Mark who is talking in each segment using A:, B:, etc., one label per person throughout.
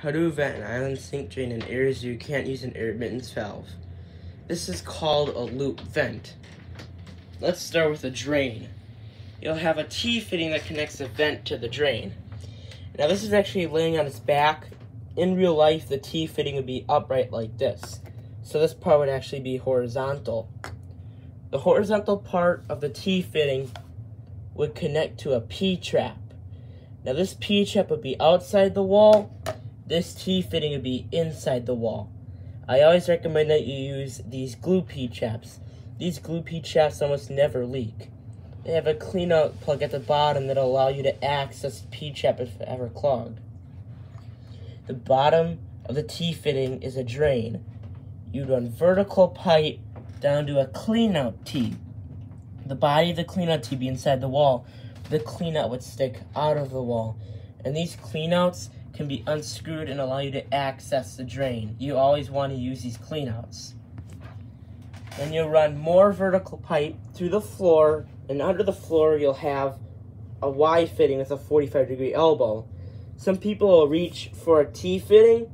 A: How to vent an island sink drain in areas you can't use an air admittance valve. This is called a loop vent. Let's start with a drain. You'll have a T-fitting that connects the vent to the drain. Now this is actually laying on its back. In real life, the T-fitting would be upright like this. So this part would actually be horizontal. The horizontal part of the T-fitting would connect to a P-trap. Now this P-trap would be outside the wall. This T-fitting would be inside the wall. I always recommend that you use these glue P-traps. These glue P-traps almost never leak. They have a clean-out plug at the bottom that will allow you to access the P-trap if ever clogged. The bottom of the T-fitting is a drain. You'd run vertical pipe down to a clean-out T. The body of the clean-out T would be inside the wall. The clean-out would stick out of the wall. And these clean-outs can be unscrewed and allow you to access the drain. You always want to use these clean-outs. Then you'll run more vertical pipe through the floor, and under the floor you'll have a Y fitting with a 45-degree elbow. Some people will reach for a T fitting,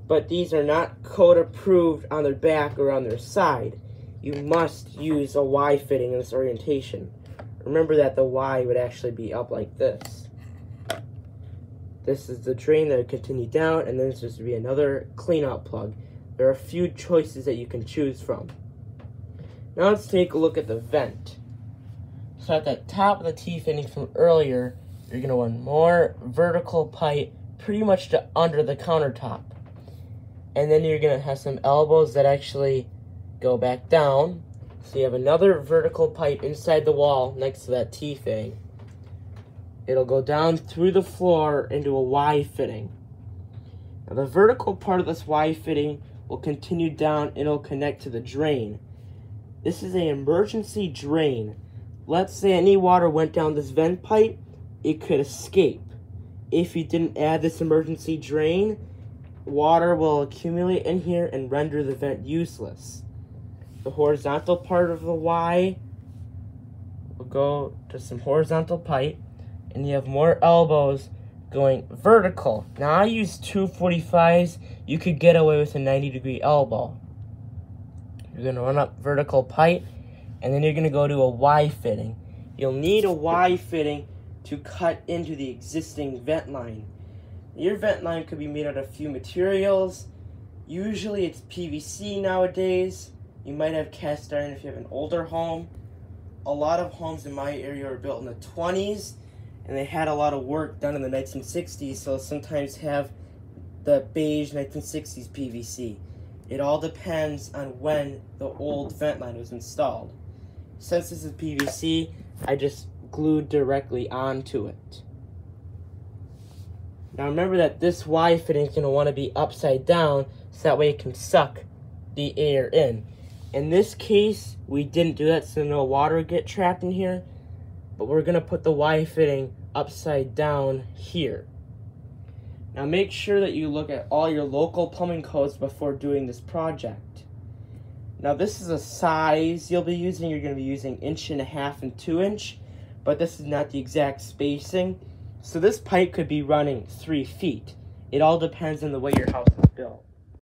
A: but these are not code approved on their back or on their side. You must use a Y fitting in this orientation. Remember that the Y would actually be up like this. This is the drain that would continue down, and then there's just to be another clean-out plug. There are a few choices that you can choose from. Now let's take a look at the vent. So at the top of the T-fitting from earlier, you're going to run more vertical pipe pretty much to under the countertop. And then you're going to have some elbows that actually go back down. So you have another vertical pipe inside the wall next to that T-fitting. It'll go down through the floor into a Y fitting. Now the vertical part of this Y fitting will continue down and it'll connect to the drain. This is an emergency drain. Let's say any water went down this vent pipe, it could escape. If you didn't add this emergency drain, water will accumulate in here and render the vent useless. The horizontal part of the Y will go to some horizontal pipe, and you have more elbows going vertical. Now I use 245s. You could get away with a 90-degree elbow. You're going to run up vertical pipe, and then you're going to go to a Y fitting. You'll need a Y fitting to cut into the existing vent line. Your vent line could be made out of a few materials. Usually it's PVC nowadays. You might have cast iron if you have an older home. A lot of homes in my area were built in the 20s, and they had a lot of work done in the 1960s, so sometimes have the beige 1960s PVC. It all depends on when the old vent line was installed. Since this is PVC, I just glued directly onto it. Now remember that this Y fitting is going to want to be upside down, so that way it can suck the air in. In this case, we didn't do that so no water would get trapped in here. But we're going to put the Y fitting upside down here. Now make sure that you look at all your local plumbing codes before doing this project. Now this is a size you'll be using. You're going to be using 1.5 and 2 inch, but this is not the exact spacing. So this pipe could be running 3 feet. It all depends on the way your house is built.